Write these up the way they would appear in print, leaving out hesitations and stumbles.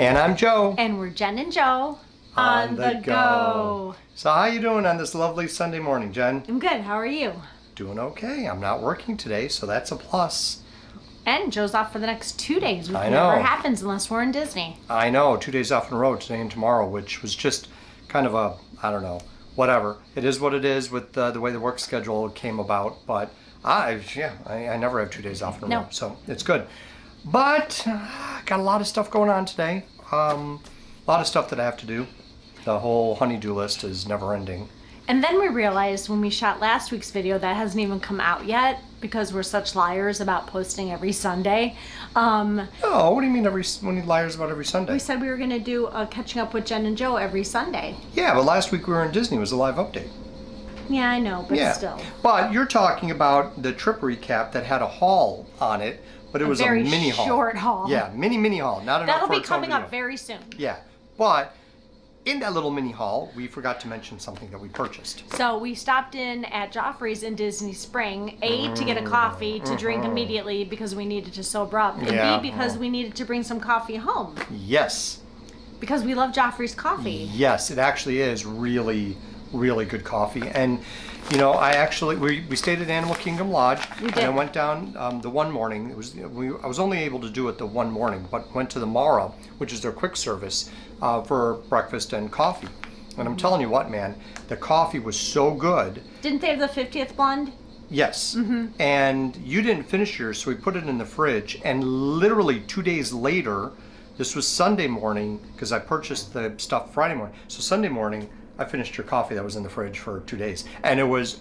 And I'm Joe. And we're Jen and Joe on the go. So how you doing on this lovely Sunday morning, Jen? I'm good. How are you? Doing okay. I'm not working today, so that's a plus. And Joe's off for the next 2 days, which I know. never happens unless we're in Disney. I know. 2 days off in a row, today and tomorrow, which was just kind of a, I don't know, whatever. It is what it is with the way the work schedule came about, but I never have 2 days off in a row, so it's good. But got a lot of stuff going on today. A lot of stuff that I have to do. The whole honey-do list is never ending. And then we realized when we shot last week's video that hasn't even come out yet because we're such liars about posting every Sunday. Oh, what do you mean when you liars about every Sunday? We said we were going to do a Catching Up with Jen and Joe every Sunday. Yeah, but last week we were in Disney. It was a live update. Yeah, I know, but still. But you're talking about the trip recap that had a haul on it, but it was a mini haul. Very short haul. Yeah, mini haul. Not enough That'll for be its coming own up very soon. Yeah, but in that little mini haul, we forgot to mention something that we purchased. So we stopped in at Joffrey's in Disney Spring, A, to get a coffee to drink immediately because we needed to sober up, and B, because we needed to bring some coffee home. Yes. Because we love Joffrey's coffee. Yes, it actually is really, really good coffee. And, you know, we stayed at Animal Kingdom Lodge. We did. And I went down the one morning. I was only able to do it the one morning, but went to the Mara, which is their quick service, for breakfast and coffee. And I'm telling you what, man, the coffee was so good. Didn't they have the 50th blend? Yes. And you didn't finish yours, so we put it in the fridge. And literally 2 days later, this was Sunday morning, because I purchased the stuff Friday morning. So Sunday morning, I finished your coffee that was in the fridge for 2 days. And it was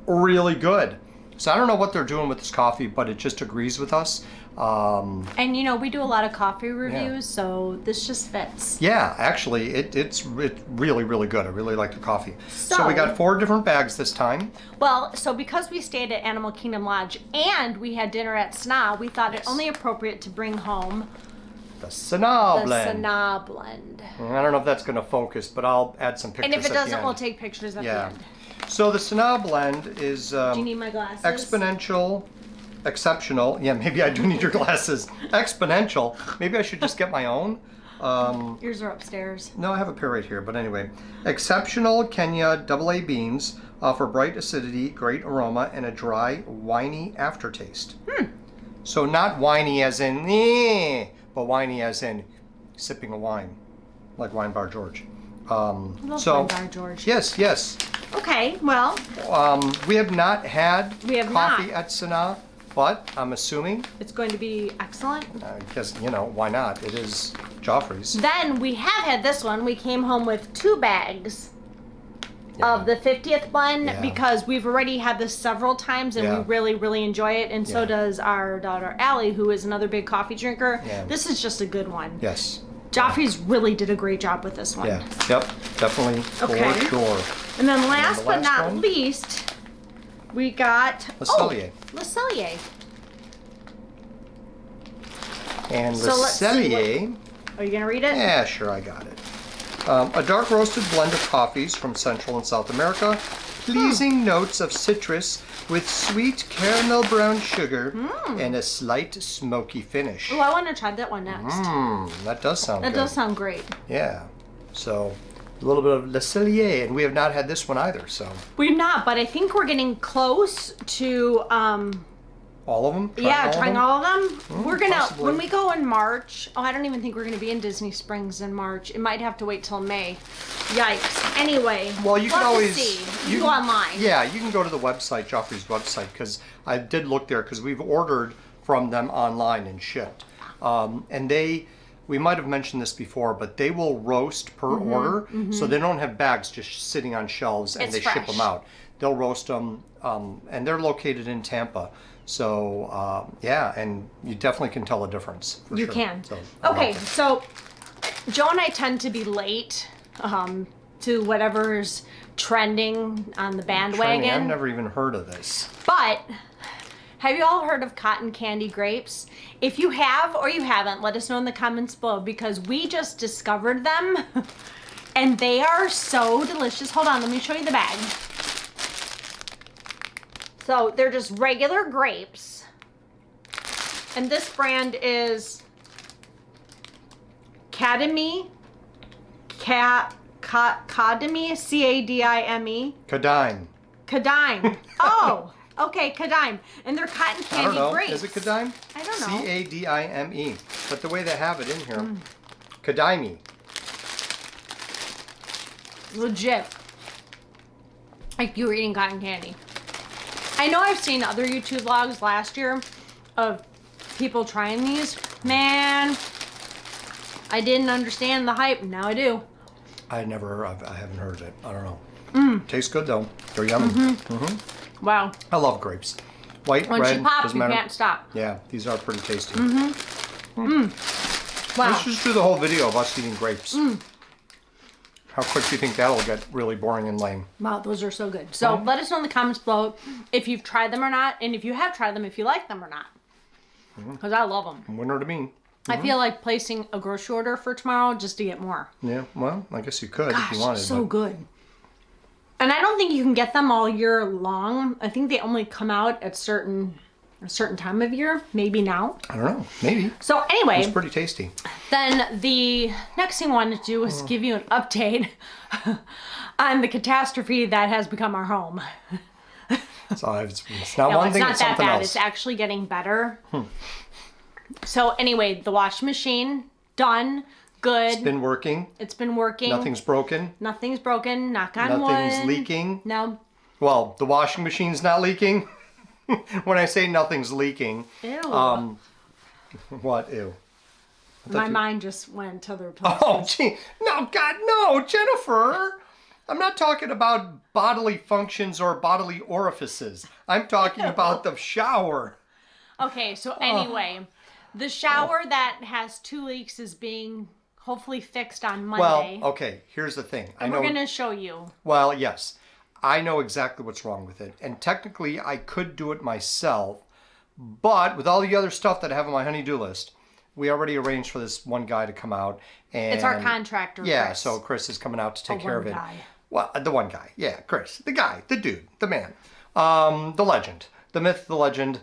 really good. So I don't know what they're doing with this coffee, but it just agrees with us. And you know, we do a lot of coffee reviews, so this just fits. Yeah, actually, it's really, really good. I really like the coffee. So we got 4 different bags this time. Well, so because we stayed at Animal Kingdom Lodge and we had dinner at Sanaa, we thought it only appropriate to bring home the Sanaa blend. The Sanaa blend. I don't know if that's going to focus, but I'll add some pictures. And if it doesn't, at the end. we'll take pictures at the end. So the Sanaa blend is do you need my glasses? Exceptional. Yeah, maybe I do need your glasses. Exponential. Maybe I should just get my own. Yours are upstairs. No, I have a pair right here. But anyway, exceptional Kenya AA beans offer bright acidity, great aroma, and a dry, winey aftertaste. So not whiny as in but whiny as in sipping a wine, like Wine Bar George. Wine Bar George. Yes. Okay, well. We have not had coffee at Sanaa, but I'm assuming it's going to be excellent. I guess, you know, why not? It is Joffrey's. Then we have had this one. We came home with 2 bags of the 50th blend because we've already had this several times and we really, really enjoy it. And so does our daughter Allie, who is another big coffee drinker. This is just a good one. Yes. Joffrey's really did a great job with this one. Yeah, yep, definitely, for sure. And then last but not least, we got Le Cellier. Le Cellier. And Le Cellier. Are you going to read it? Yeah, sure, I got it. A dark roasted blend of coffees from Central and South America. Pleasing notes of citrus with sweet caramel brown sugar and a slight smoky finish. Oh, I want to try that one next. That does sound good. That does sound great. Yeah. So a little bit of Le Cellier, and we have not had this one either. So we've not, but I think we're getting close to all of them. Trying all of them. We're gonna possibly. When we go in March. Oh, I don't even think we're gonna be in Disney Springs in March. It might have to wait till May. Yikes. Anyway, well, you can always see. You go online. Yeah, you can go to the website, Joffrey's website, because I did look there because we've ordered from them online and shipped, and we might have mentioned this before, but they will roast per order, so they don't have bags just sitting on shelves and they ship them out. They'll roast them, and they're located in Tampa. So, and you definitely can tell a difference. You can. So, okay, so Joe and I tend to be late to whatever's trending on the bandwagon. I've never even heard of this. But have you all heard of cotton candy grapes? If you have or you haven't, let us know in the comments below because we just discovered them and they are so delicious. Hold on, let me show you the bag. So they're just regular grapes. And this brand is Cadime, Cadime, C-A-D-I-M-E. Kadime. Kadime. Oh, okay, Kadime. And they're cotton candy I don't know. grapes. Is it Kadime? I don't know. C-A-D-I-M-E. But the way they have it in here, Kadime. Legit. Like you were eating cotton candy. I know I've seen other YouTube vlogs last year of people trying these. Man, I didn't understand the hype. Now I do. I haven't heard it. I don't know. Tastes good though. They're yummy. Wow. I love grapes. White, Once red, you pop, doesn't you matter. can't stop. Yeah, these are pretty tasty. Wow. Let's just do the whole video of us eating grapes. How quick do you think that'll get really boring and lame? Wow, those are so good. So let us know in the comments below if you've tried them or not, and if you have tried them, if you like them or not. Because I love them. Winner to me. I feel like placing a grocery order for tomorrow just to get more. Yeah, well, I guess you could Gosh, if you wanted. so but good. And I don't think you can get them all year long. I think they only come out at a certain time of year. Maybe now. I don't know. Maybe. So anyway, It's pretty tasty. then the next thing I wanted to do was give you an update on the catastrophe that has become our home. So it's not No, one it's thing, not it's that something bad. else. It's actually getting better. So anyway, the washing machine, done, good. It's been working. It's been working. Nothing's broken. Nothing's broken. Knock on wood. Nothing's leaking. No. Well, the washing machine's not leaking. When I say nothing's leaking. Ew. What? Ew. My mind just went to other places. Oh, gee. No, God, no, Jennifer. I'm not talking about bodily functions or bodily orifices. I'm talking about the shower. Okay, so anyway, the shower that has 2 leaks is being hopefully fixed on Monday. Well, okay, here's the thing. And we're going to show you. Well, yes. I know exactly what's wrong with it. And technically, I could do it myself. But with all the other stuff that I have on my honey-do list, we already arranged for this one guy to come out. And It's our contractor, Yeah, Chris. so Chris is coming out to take care of it. Guy. Well, the one guy. Yeah, Chris. The guy. The dude. The man. The legend. The myth, the legend.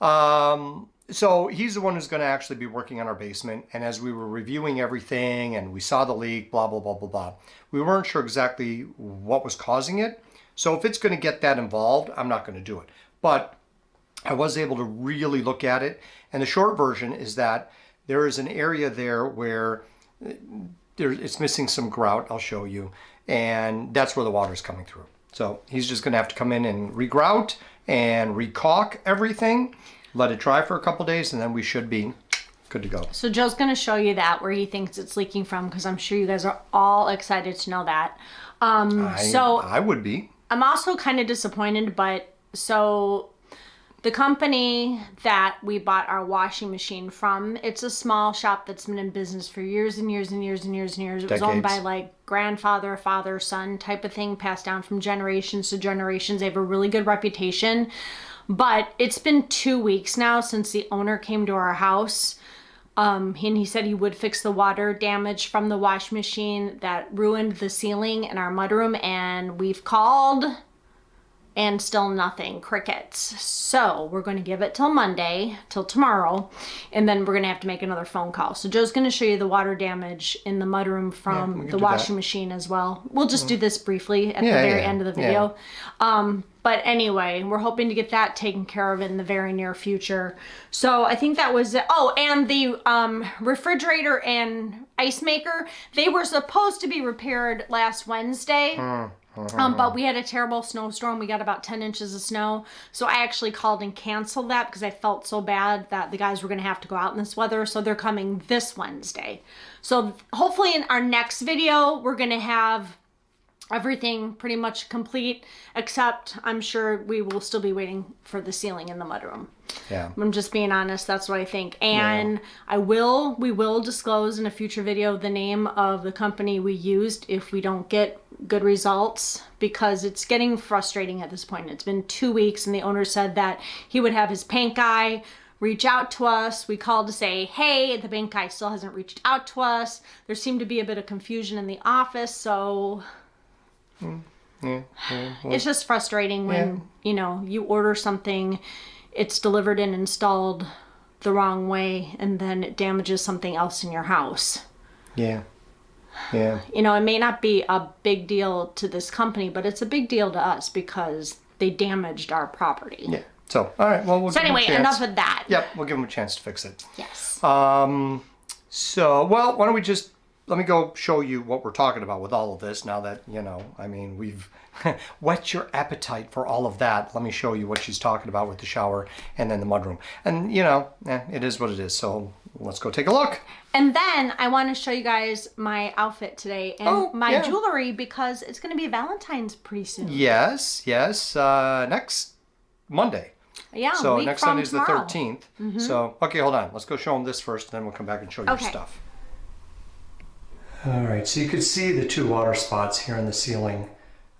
So he's the one who's going to actually be working on our basement. And as we were reviewing everything and we saw the leak, blah, blah, blah, blah, blah, we weren't sure exactly what was causing it. So if it's going to get that involved, I'm not going to do it. But I was able to really look at it. And the short version is that there is an area there where it's missing some grout. I'll show you. And that's where the water's coming through. So he's just going to have to come in and regrout and recaulk everything. Let it dry for a couple days, and then we should be good to go. So Joe's going to show you that, where he thinks it's leaking from, because I'm sure you guys are all excited to know that. I would be. I'm also kind of disappointed, but so the company that we bought our washing machine from, it's a small shop that's been in business for years and years and years and years and years. It was owned by like grandfather, father, son type of thing, passed down from generations to generations. They have a really good reputation. But it's been 2 weeks now since the owner came to our house. And he said he would fix the water damage from the washing machine that ruined the ceiling in our mudroom. And we've called and still nothing. Crickets. So we're going to give it till Monday, till tomorrow. And then we're going to have to make another phone call. So Joe's going to show you the water damage in the mudroom from the washing machine as well. We'll just do this briefly at the very end of the video. But anyway, we're hoping to get that taken care of in the very near future. So I think that was it. Oh, and the refrigerator and ice maker, they were supposed to be repaired last Wednesday. But we had a terrible snowstorm. We got about 10 inches of snow. So I actually called and canceled that because I felt so bad that the guys were going to have to go out in this weather. So they're coming this Wednesday. So hopefully in our next video, we're going to have everything pretty much complete, except I'm sure we will still be waiting for the ceiling in the mudroom. Yeah. I'm just being honest. That's what I think. And we will disclose in a future video the name of the company we used if we don't get good results, because it's getting frustrating at this point. It's been 2 weeks and the owner said that he would have his paint guy reach out to us. We called to say, hey, the paint guy still hasn't reached out to us. There seemed to be a bit of confusion in the office, so it's just frustrating when you order something, it's delivered and installed the wrong way, and then it damages something else in your house. Yeah. Yeah. You know, it may not be a big deal to this company, but it's a big deal to us because they damaged our property. Yeah. So, all right. Well, we'll So give them a anyway, chance. enough of that. Yep. We'll give them a chance to fix it. Yes. So, well, why don't we just, let me go show you what we're talking about with all of this now that, you know, I mean, we've whet your appetite for all of that. Let me show you what she's talking about with the shower and then the mudroom. And, you know, it is what it is. So let's go take a look. And then I want to show you guys my outfit today and my jewelry because it's going to be Valentine's pretty soon. Yes, yes. Next Monday. Yeah, so week next from Sunday's tomorrow. the 13th. So, okay, hold on. Let's go show them this first, and then we'll come back and show you your stuff. All right, so you could see the two water spots here in the ceiling.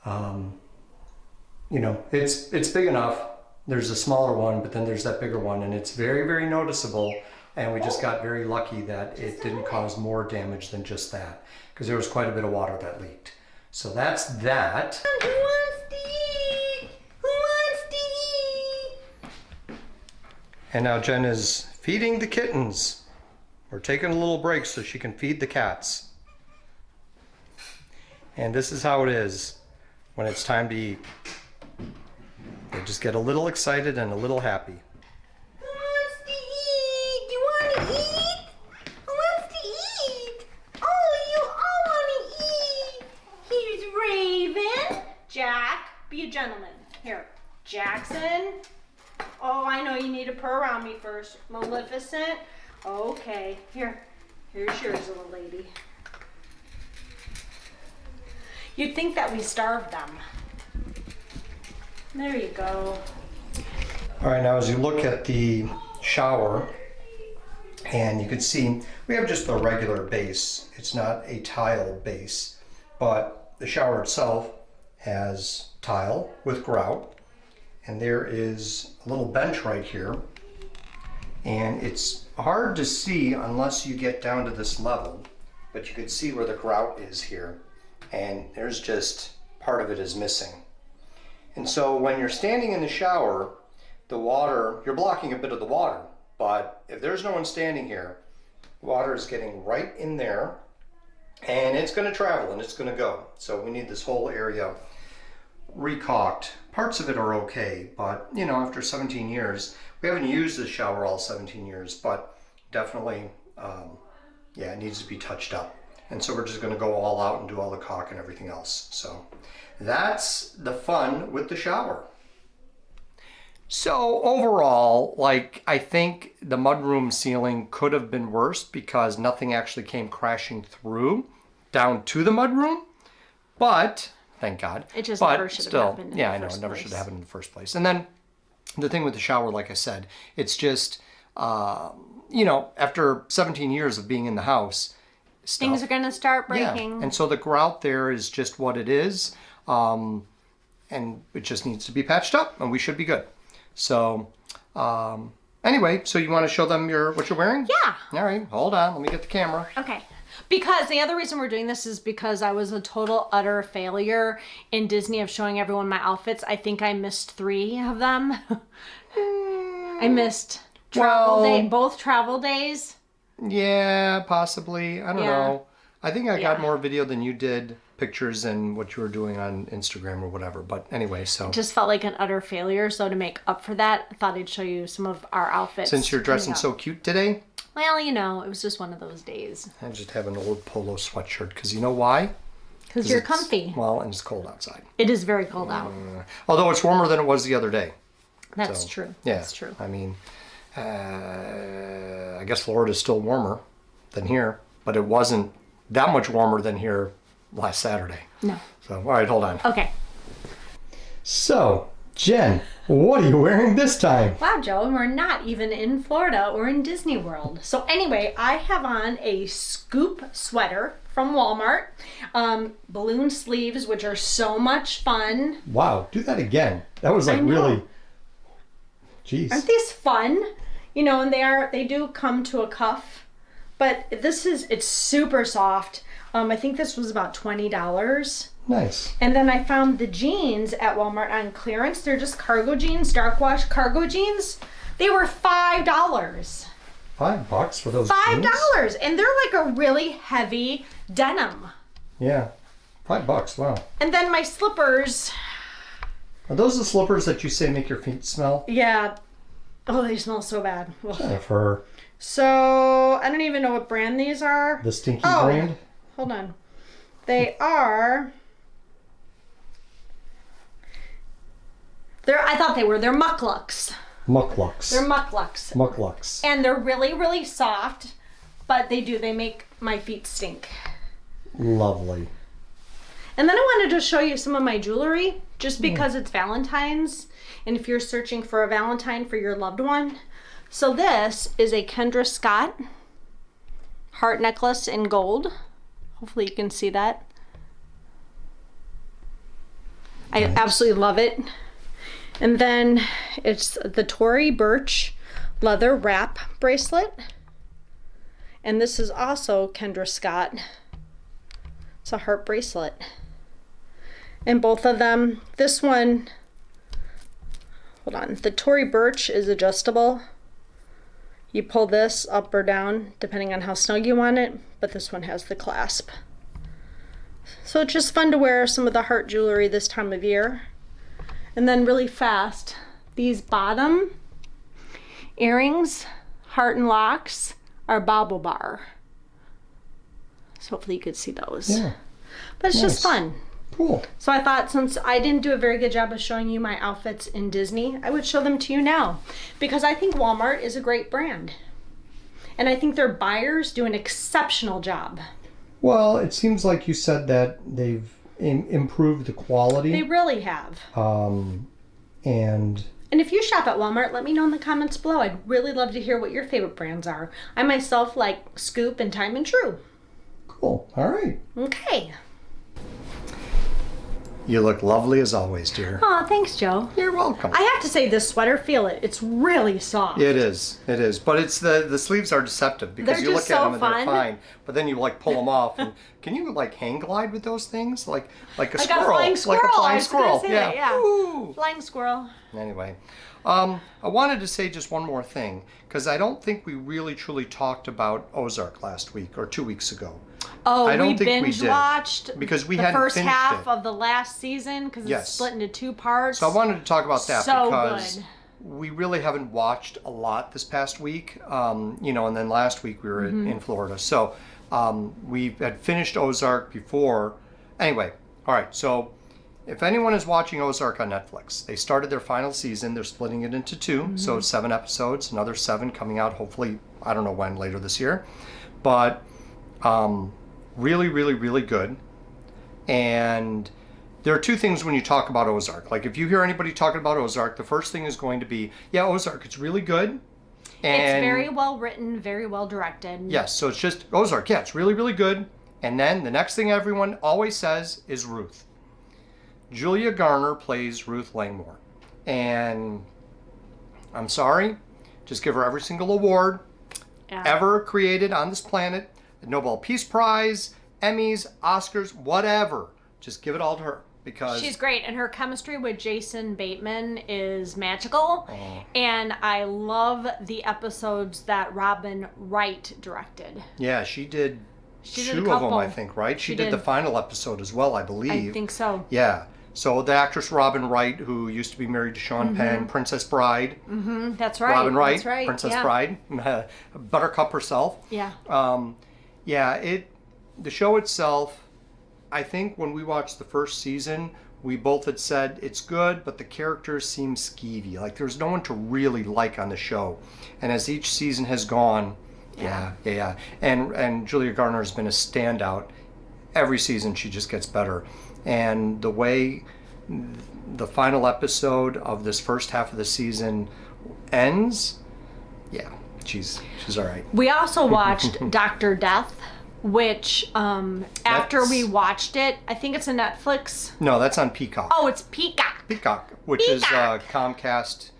You know, it's big enough. There's a smaller one, but then there's that bigger one, and it's very, very noticeable. And we just got very lucky that it didn't cause more damage than just that, because there was quite a bit of water that leaked. So that's that. Who wants to eat? Who wants to eat? And now Jen is feeding the kittens. We're taking a little break so she can feed the cats. And this is how it is when it's time to eat. They just get a little excited and a little happy. Who wants to eat? You want to eat? Who wants to eat? Oh, you all want to eat. Here's Raven. Jack, be a gentleman. Here, Jackson. Oh, I know you need to purr around me first. Maleficent. Okay, here's yours, little lady. You'd think that we starved them. There you go. All right, now as you look at the shower, and you can see we have just a regular base. It's not a tile base, but the shower itself has tile with grout, and there is a little bench right here, and it's hard to see unless you get down to this level, but you can see where the grout is here, and there's just part of it is missing. And so when you're standing in the shower, the water, you're blocking a bit of the water, but if there's no one standing here, water is getting right in there, and it's going to travel and it's going to go. So we need this whole area recaulked. Parts of it are okay, but you know, after 17 years, we haven't used this shower all 17 years, but definitely, yeah, it needs to be touched up. And so we're just going to go all out and do all the caulk and everything else. So that's the fun with the shower. So overall, like, I think the mudroom ceiling could have been worse because nothing actually came crashing through down to the mudroom, but thank God. It just never should have happened in the yeah, I know, first it never place. should have happened in the first place. And then the thing with the shower, like I said, it's just, you know, after 17 years of being in the house, Things are going to start breaking. yeah, and so the grout there is just what it is, and it just needs to be patched up, and we should be good. So, anyway, so you want to show them what you're wearing? Yeah. All right, hold on, let me get the camera. Okay. Because the other reason we're doing this is because I was a total utter failure in Disney of showing everyone my outfits. I think I missed 3 of them. I missed both travel days. Yeah, possibly. I don't Yeah. know. I think I got Yeah. more video than you did, pictures and what you were doing on Instagram or whatever. But anyway, so Just felt like an utter failure. So to make up for that, I thought I'd show you some of our outfits. since you're dressing coming so up. cute today, Well, you know, it was just one of those days. I just have an old polo sweatshirt because you know why? Because you're It's- comfy. Well, and it's cold outside. It is very cold out. Although it's warmer than it was the other day. That's So, true. Yeah, That's true. I mean, I guess Florida's still warmer than here, but it wasn't that much warmer than here last Saturday. No. So, all right, hold on. Okay. So, Jen, what are you wearing this time? Wow, Joe, and we're not even in Florida. We're in Disney World. So anyway, I have on a scoop sweater from Walmart. Balloon sleeves, which are so much fun. Wow, do that again. That was like I know. really, jeez. Aren't these fun? You know, and they do come to a cuff. But it's super soft. I think this was about $20. Nice. And then I found the jeans at Walmart on clearance. They're just cargo jeans, dark wash cargo jeans. They were $5. $5 for those $5, jeans? and they're like a really heavy denim. Yeah, $5. Wow. And then my slippers. Are those the slippers that you say make your feet smell? Yeah. Oh, they smell so bad. Ugh. Jennifer. So I don't even know what brand these are. The stinky brand? Hold on. They are. I thought they were. They're Mucklucks. Mucklucks. They're Mucklucks. Mucklucks. And they're really, really soft, but they make my feet stink. Lovely. And then I wanted to show you some of my jewelry, just because it's Valentine's, and if you're searching for a Valentine for your loved one. So this is a Kendra Scott heart necklace in gold. Hopefully you can see that. I absolutely love it. And then it's the Tory Burch leather wrap bracelet. And this is also Kendra Scott. It's a heart bracelet. And both of them, this one, hold on, the Tory Burch is adjustable. You pull this up or down depending on how snug you want it, but this one has the clasp. So it's just fun to wear some of the heart jewelry this time of year. And then really fast, these bottom earrings, heart and locks, are Bauble Bar. So hopefully you could see those. Yeah. But it's just fun. Cool. So I thought, since I didn't do a very good job of showing you my outfits in Disney, I would show them to you now. Because I think Walmart is a great brand. And I think their buyers do an exceptional job. Well, it seems like you said that they've improved the quality. They really have. And if you shop at Walmart, let me know in the comments below. I'd really love to hear what your favorite brands are. I myself like Scoop and Time and True. Cool. All right. Okay. You look lovely as always, dear. Aw, thanks, Joe. You're welcome. I have to say, this sweater, feel it. It's really soft. It is. It is. But it's the sleeves are deceptive because They're you look just at so them and fun. they're fine, but then you like pull them off. And can you like hang glide with those things like a Like squirrel? a flying squirrel. Like a flying I was gonna squirrel. say Yeah. that, yeah. Ooh. Flying squirrel. Anyway, I wanted to say just one more thing because I don't think we really truly talked about Ozark last week or 2 weeks ago. Oh, I don't we think we binge did, watched because we the hadn't first finished half it. of the last season because it's Yes. split into 2 parts. So I wanted to talk about that So because good. we really haven't watched a lot this past week. And then last week we were in Florida. So we had finished Ozark before. Anyway, all right. So if anyone is watching Ozark on Netflix, they started their final season. They're splitting it into 2. So 7 episodes, another 7 coming out hopefully, I don't know when, later this year. But really, really, really good. And there are 2 things when you talk about Ozark. Like if you hear anybody talking about Ozark, the first thing is going to be, yeah, Ozark, it's really good. And It's very well written, very well directed. yes, so it's just Ozark, yeah, it's really, really good. And then the next thing everyone always says is Ruth. Julia Garner plays Ruth Langmore. And I'm sorry, just give her every single award ever created on this planet. The Nobel Peace Prize, Emmys, Oscars, whatever. Just give it all to her because She's great, and her chemistry with Jason Bateman is magical. And I love the episodes that Robin Wright directed. yeah, she did She did 2 a of them, couple. I think, right? She She did the did. final episode as well, I believe. I think so. Yeah. So the actress Robin Wright, who used to be married to Sean Penn, Princess Bride. That's right. Robin Wright, That's right. Princess yeah. Bride, Buttercup herself. Yeah. The show itself, I think when we watched the first season, we both had said it's good, but the characters seem skeevy. Like there's no one to really like on the show. And as each season has gone, yeah. And Julia Garner has been a standout. Every season she just gets better. And the way the final episode of this first half of the season ends, yeah, she's all right. We also watched Dr. Death, which after we watched it, I think it's a Netflix. No, that's on Peacock. Oh, it's Peacock. Peacock, which is Peacock. Comcast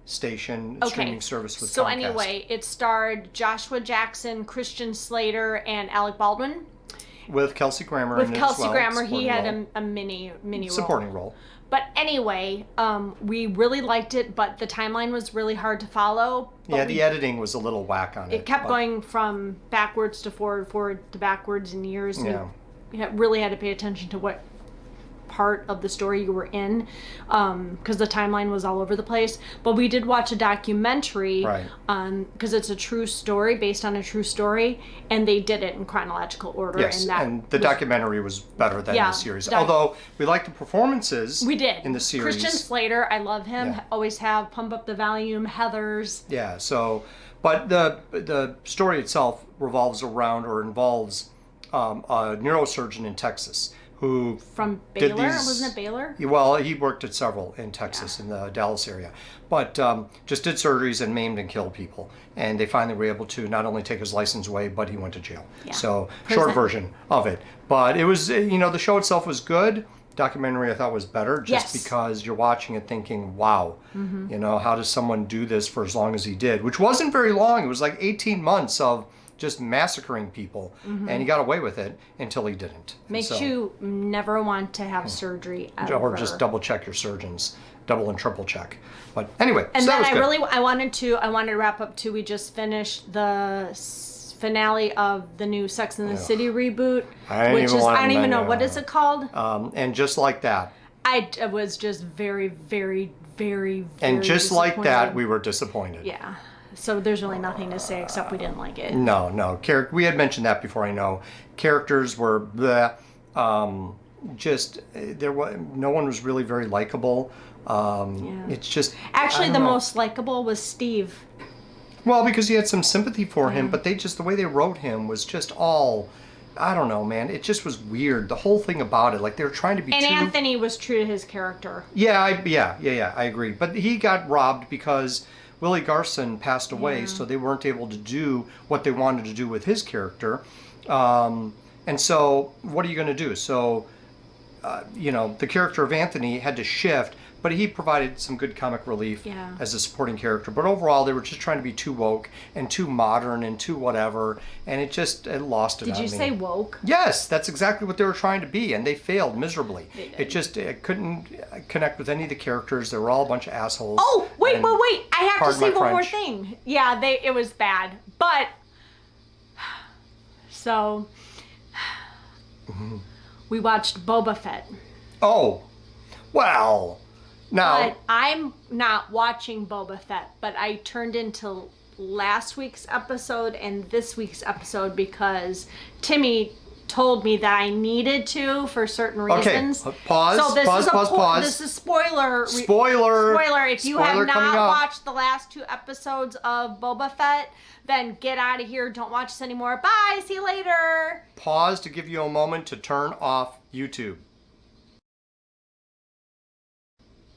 station streaming service with So Comcast. anyway, it starred Joshua Jackson, Christian Slater, and Alec Baldwin. with Kelsey Grammer. With in it Kelsey as well, Grammer, he supporting had role. a mini role. Supporting role. But anyway, we really liked it, but the timeline was really hard to follow. Yeah, the editing was a little whack on it. It kept going from backwards to forward, forward to backwards in years. Yeah. You really had to pay attention to what part of the story you were in, because the timeline was all over the place. But we did watch a documentary, Right. Because it's a true story, based on a true story, and they did it in chronological order. Yes, and the documentary was better than the series. Although we liked the performances. We did. In the series. Christian Slater, I love him. Yeah. Always have. Pump Up the Volume, Heathers. Yeah. So, but the story itself revolves around or involves a neurosurgeon in Texas who From did Baylor, these- wasn't it Baylor? Well, he worked at several in Texas, in the Dallas area, but just did surgeries and maimed and killed people. And they finally were able to not only take his license away, but he went to jail. Yeah. So short version of it. But it was, the show itself was good. Documentary I thought was better just because you're watching it thinking, wow, how does someone do this for as long as he did? Which wasn't very long. It was like 18 months of just massacring people, and he got away with it until he didn't. Makes you never want to have surgery ever. Or just double check your surgeons, double and triple check. But anyway, And so then that was good. I wanted to wrap up too. We just finished the finale of the new Sex and the City reboot, I don't even know what is it called. And just like that. I was just very, very, very, very And just like that, disappointed. we were disappointed. Yeah. So there's really nothing to say except we didn't like it. No. We had mentioned that before. I know characters were bleh. No one was really very likable. It's just Actually, the most likable was Steve. Well, because he had some sympathy for him, but the way they wrote him was just all, I don't know, man. It just was weird. The whole thing about it, like they were trying to be. And Anthony was true to his character. Yeah, I agree. But he got robbed because Willie Garson passed away, so they weren't able to do what they wanted to do with his character. And so, what are you going to do? So, the character of Anthony had to shift, but he provided some good comic relief as a supporting character. But overall, they were just trying to be too woke and too modern and too whatever, and it lost it on me. Did you say woke? Yes, that's exactly what they were trying to be, and they failed miserably. It couldn't connect with any of the characters. They were all a bunch of assholes. Oh, wait! I have to say one more French. thing. Yeah, it was bad, but so we watched Boba Fett. Oh, well, now. But I'm not watching Boba Fett, but I turned into last week's episode and this week's episode because Timmy told me that I needed to for certain reasons. Okay, pause. So this Pause. This is spoiler. Spoiler. If you have not watched the last 2 episodes of Boba Fett, then get out of here. Don't watch this anymore. Bye. See you later. Pause to give you a moment to turn off YouTube.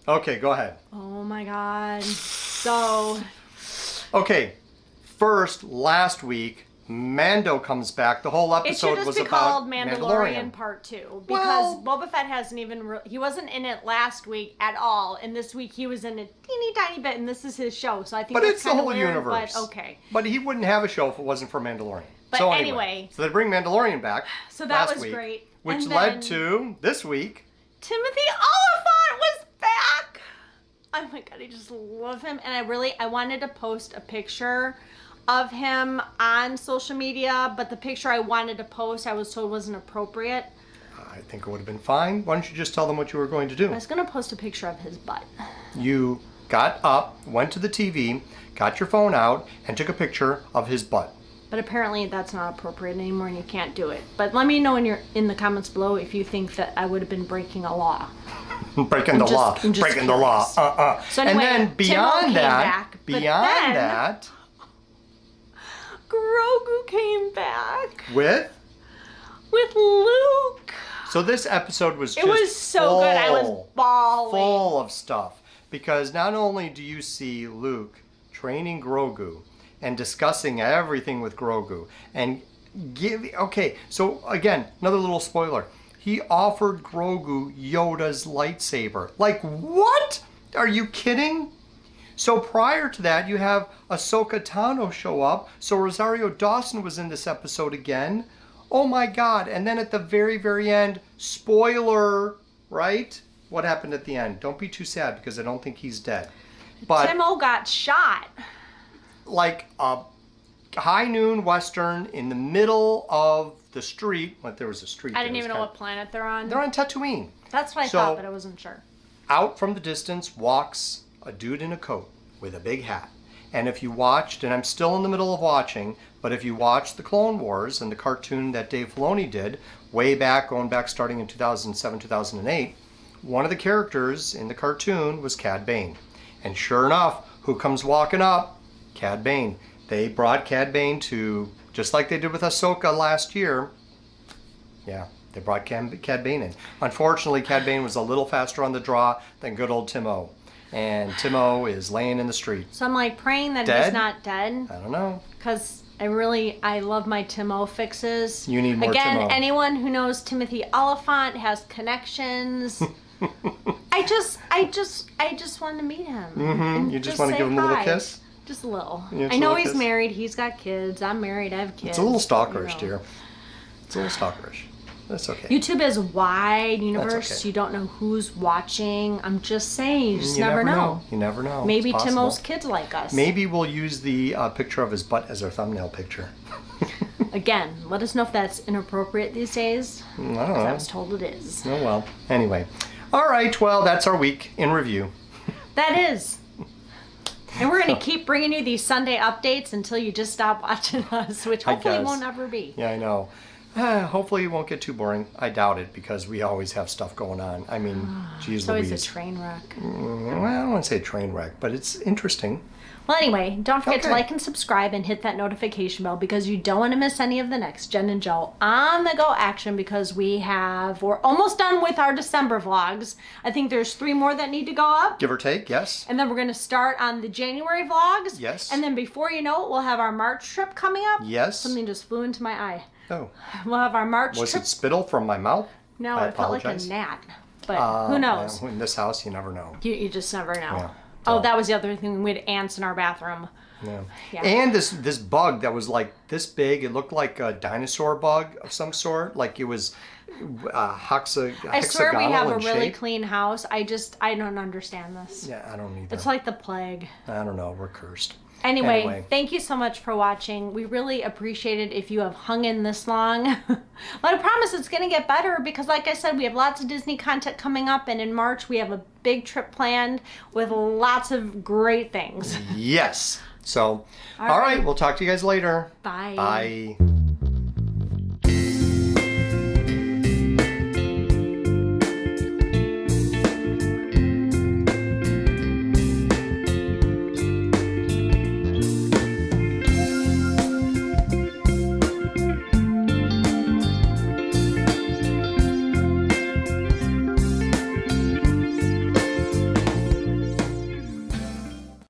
Okay, go ahead. Oh my God. So. Okay, first, last week, Mando comes back. The whole episode was It should just be about called Mandalorian Part 2 because Boba Fett hasn't even he wasn't in it last week at all, and this week he was in a teeny tiny bit, and this is his show, so I think But that's it's the kinda whole weird, universe. But okay. But he wouldn't have a show if it wasn't for Mandalorian. But so anyway. So they bring Mandalorian back. So that last was week, great. Which And led then to this week. Timothy Oliphant was back. Oh my God, I just love him, and I wanted to post a picture of him on social media, but the picture I wanted to post I was told wasn't appropriate. I think it would have been fine. Why don't you just tell them what you were going to do? I was gonna post a picture of his butt. You got up, went to the TV, got your phone out, and took a picture of his butt. But apparently that's not appropriate anymore and you can't do it. But let me know in the comments below if you think that I would have been breaking a law. Breaking the law. I'm just Breaking the law. curious. So anyway, and then Timo came back, but then that, Grogu came back with Luke. So this episode was just It was so good. I was bawling. full of stuff. Because not only do you see Luke training Grogu and discussing everything with Grogu and so again, another little spoiler. He offered Grogu Yoda's lightsaber. Like, what? Are you kidding? So prior to that, you have Ahsoka Tano show up. So Rosario Dawson was in this episode again. oh my God. And then at the very, very end, spoiler, right? What happened at the end? Don't be too sad because I don't think he's dead. But Timo got shot. like a high noon Western in the middle of the street. Like there was a street. I didn't even know what planet they're on. They're on Tatooine. That's what I thought, but I wasn't sure. Out from the distance walks a dude in a coat with a big hat. And if you watched, and I'm still in the middle of watching, but if you watched the Clone Wars and the cartoon that Dave Filoni did way back, going back starting in 2007, 2008, one of the characters in the cartoon was Cad Bane. And sure enough, who comes walking up? Cad Bane. They brought Cad Bane to, just like they did with Ahsoka last year. Yeah, they brought Cad Bane in. Unfortunately, Cad Bane was a little faster on the draw than good old Timo. And Timo is laying in the street. So I'm like praying that Dead? he's not dead. I don't know. Because I love my Timo fixes. You need more Again, Timo. Anyone who knows Timothy Oliphant has connections. I just want to meet him. Mm-hmm. You just want to give him a little kiss? Just a little. Yeah, I know little he's kiss? married. He's got kids. I'm married. I have kids. It's a little stalkerish, you know. dear. It's a little stalkerish. That's okay. YouTube is wide universe. okay. You don't know who's watching. I'm just saying. You just You never know. You never know. Maybe It's possible. Timo's kids like us. Maybe we'll use the picture of his butt as our thumbnail picture. Again, let us know if that's inappropriate these days. I don't 'Cause I know. was told it is. Oh well. Anyway. All right. Well, that's our week in review. That is. And we're going to keep bringing you these Sunday updates until you just stop watching us, which hopefully guess. won't ever be. Yeah, I know. Hopefully it won't get too boring. I doubt it because we always have stuff going on. I mean, geez It's always Louise. a train wreck. Well, I don't want to say train wreck, but it's interesting. Well, anyway, don't forget to Okay. like and subscribe and hit that notification bell because you don't want to miss any of the next Jen and Joe on the go action because we're almost done with our December vlogs. I think there's 3 more that need to go up. Give or take, yes. And then we're going to start on the January vlogs. Yes. And then before you know it, we'll have our March trip coming up. Yes. Something just flew into my eye. Oh. We'll have our March Was trip. it spittle from my mouth? No, I it felt like a apologize. gnat. But who knows? In this house, you never know. You just never know. Yeah. Oh, So- that was the other thing. We had ants in our bathroom. Yeah. Yeah. And this bug that was like this big, it looked like a dinosaur bug of some sort. Like it was hexagonal I swear we have a in really shape. clean house. I don't understand this. Yeah, I don't either. It's like the plague. I don't know. We're cursed. Anyway, thank you so much for watching. We really appreciate it if you have hung in this long. But I promise it's going to get better because, like I said, we have lots of Disney content coming up. And in March, we have a big trip planned with lots of great things. Yes. So, All all right. right. We'll talk to you guys later. Bye. Bye.